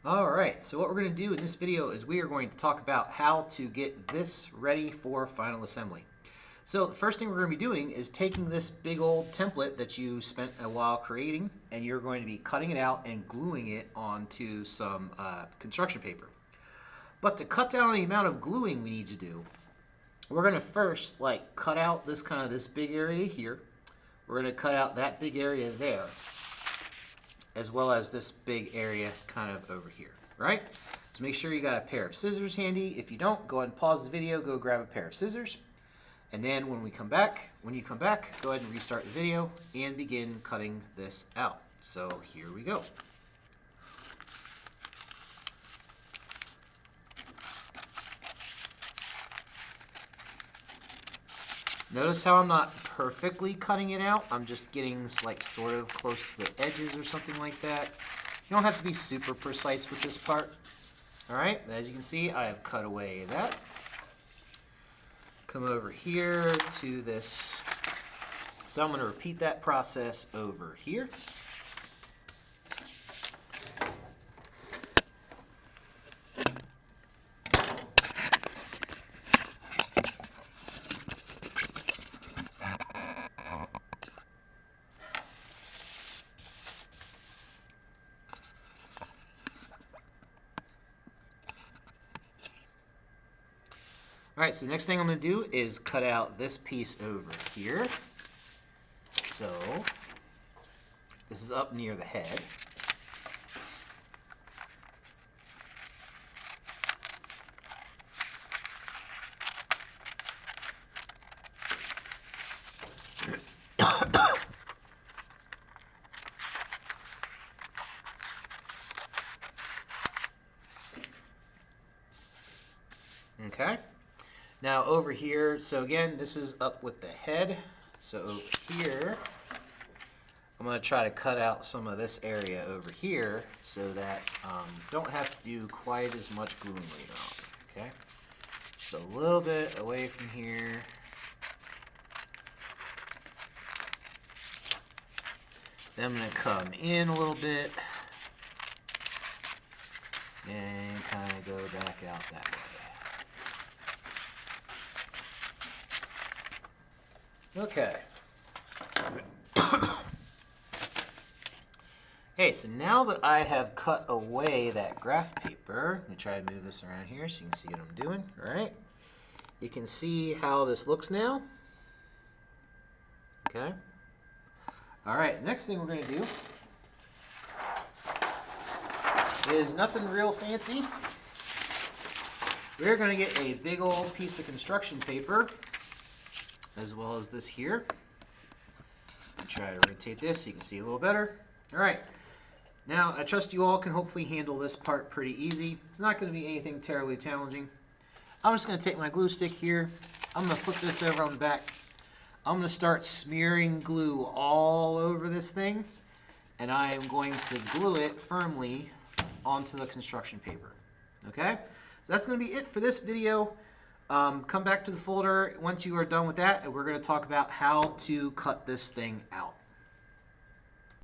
Alright, so what we're going to do in this video is we are going to talk about how to get this ready for final assembly. So the first thing we're going to be doing is taking this big old template that you spent a while creating, and you're going to be cutting it out and gluing it onto some construction paper. But to cut down on the amount of gluing we need to do, we're going to first cut out this big area here. We're going to cut out that big area there, as well as this big area kind of over here, right? So make sure you got a pair of scissors handy. If you don't, go ahead and pause the video, go grab a pair of scissors. And then when you come back, go ahead and restart the video and begin cutting this out. So here we go. Notice how I'm not perfectly cutting it out. I'm just getting sort of close to the edges or something like that. You don't have to be super precise with this part. Alright, as you can see, I have cut away that. Come over here to this. So I'm going to repeat that process over here. Alright, so the next thing I'm going to do is cut out this piece over here. So, this is up near the head. Okay. Now over here, so again, this is up with the head. So over here, I'm going to try to cut out some of this area over here so that don't have to do quite as much gluing later on. Okay, just a little bit away from here. Then I'm going to come in a little bit and kind of go back out that way. Okay. Okay, so now that I have cut away that graph paper, let me try to move this around here so you can see what I'm doing. All right. You can see how this looks now. Okay. All right, next thing we're going to do is nothing real fancy. We're going to get a big old piece of construction paper, as well as this here. I'll try to rotate this so you can see a little better. Alright, now I trust you all can hopefully handle this part pretty easy. It's not going to be anything terribly challenging. I'm just going to take my glue stick here. I'm going to flip this over on the back. I'm going to start smearing glue all over this thing, and I am going to glue it firmly onto the construction paper. Okay, so that's going to be it for this video. Come back to the folder once you are done with that, and we're going to talk about how to cut this thing out.